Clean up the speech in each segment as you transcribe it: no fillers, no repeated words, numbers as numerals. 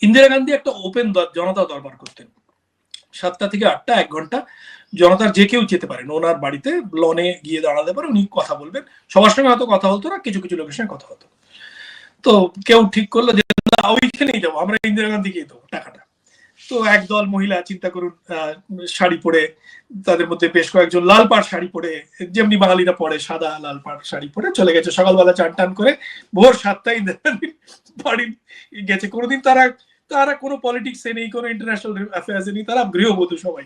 ইন্দিরা গান্ধী একটা ওপেন জনতা দরবার করতেন, 7টা থেকে 8টা, 1 ঘন্টা জনতার যে কেউ যেতে পারেন ওনার বাড়িতে, লনে গিয়ে দাঁড়াতে পারে, উনি কথা বলবেন। সবার সঙ্গে হয়তো কথা হতো না, কিছু কিছু লোকের সঙ্গে কথা হতো। তো কেউ ঠিক করলো যে না, ওইখানেই যাবো, আমরা ইন্দিরা গান্ধীকেই দেবো টাকাটা। তো একদল মহিলা, চিন্তা করুন, শাড়ি পরে, তাদের মধ্যে বেশ কয়েকজন লাল পাড় শাড়ি পরে, যেমনি বাঙালিরা পরে, সাদা লাল পাড় শাড়ি পরে চলে গেছে। সকালবেলা চান টান করে ভোর 7টায় ইন্দিরা গান্ধী বাড়ি গেছে। কোনোদিন তারা কোনো পলিটিক্সে নেই, কোনো ইন্টারন্যাশনাল অ্যাফেয়ার্সে নেই, তারা গৃহবধূ সবাই।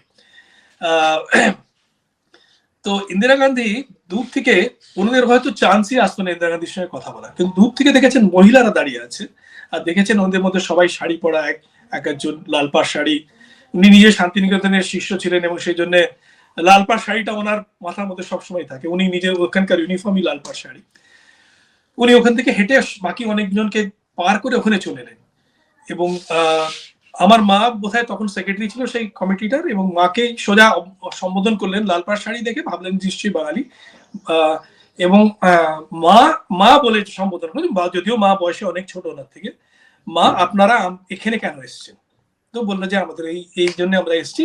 তো ইন্দিরা গান্ধী দূর থেকে, ওনাদের হয়তো চান্সই আসতো না ইন্দিরা গান্ধীর সঙ্গে কথা বলা, কিন্তু দূর থেকে দেখেছেন মহিলারা দাঁড়িয়ে আছে, আর দেখেছেন ওদের মধ্যে সবাই শাড়ি পরা, এক একজন লাল পাড় শাড়ি। উনি নিজে শান্তিনিকেতনের শিষ্য ছিলেন এবং সেই জন্য লাল পাড় শাড়িটা ওনার মাথার মধ্যে সবসময় থাকে। উনি নিজে ওখানকার ইউনিফর্মই লাল পাড় শাড়ি। উনি ওখান থেকে হেঁটে বাকি অনেকজনকে পার করে ওখানে চলে এলেন। এবং আমার মা বোধহয় তখন সেক্রেটারি ছিল সেই কমিটিটার, এবং মাকে সোজা সম্বোধন করলেন লাল পাড় শাড়ি দেখে, ভাবলেন নিশ্চয়ই বাঙালি। এবং মা বলে সম্বোধন করলেন, যদিও মা বয়সে অনেক ছোট ওনার থেকে। মা, আপনারা এখানে কেন এসেছেন? তো বললো যে আমাদের এই জন্য আমরা এসেছি,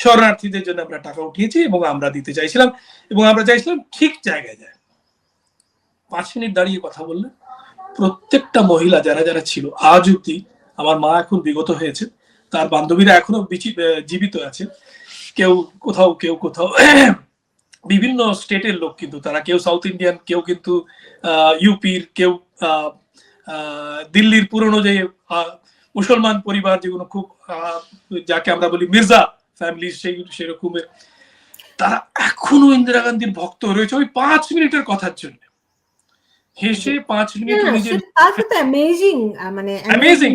শরণার্থীদের জন্য আমরা টাকা উঠিয়েছি এবং আমরা দিতে চাইছিলাম, এবং আমরা চাইছিলাম ঠিক জায়গায় যায়। 5 মিনিট দাঁড়িয়ে কথা বললেন। প্রত্যেকটা মহিলা যারা যারা ছিল, আজ অব্দি, আমার মা এখন বিগত হয়েছে, তার বান্ধবীরা এখনো জীবিত আছে, কেউ কোথাও কেউ কোথাও, বিভিন্ন স্টেটের লোক, কিন্তু তারা কেউ সাউথ ইন্ডিয়ান, কেউ কিন্তু ইউপির, কেউ দিল্লির পুরনো যে মুসলমান পরিবার, যেগুলো খুব যাকে আমরা বলি মির্জা ফ্যামিলি, সেরকমের, তারা এখনো ইন্দিরা গান্ধীর ভক্ত রয়েছে ওই 5 মিনিটের কথার জন্য। হেসে 5 মিনিট নিজের, অ্যামেজিং, মানে অ্যামেজিং।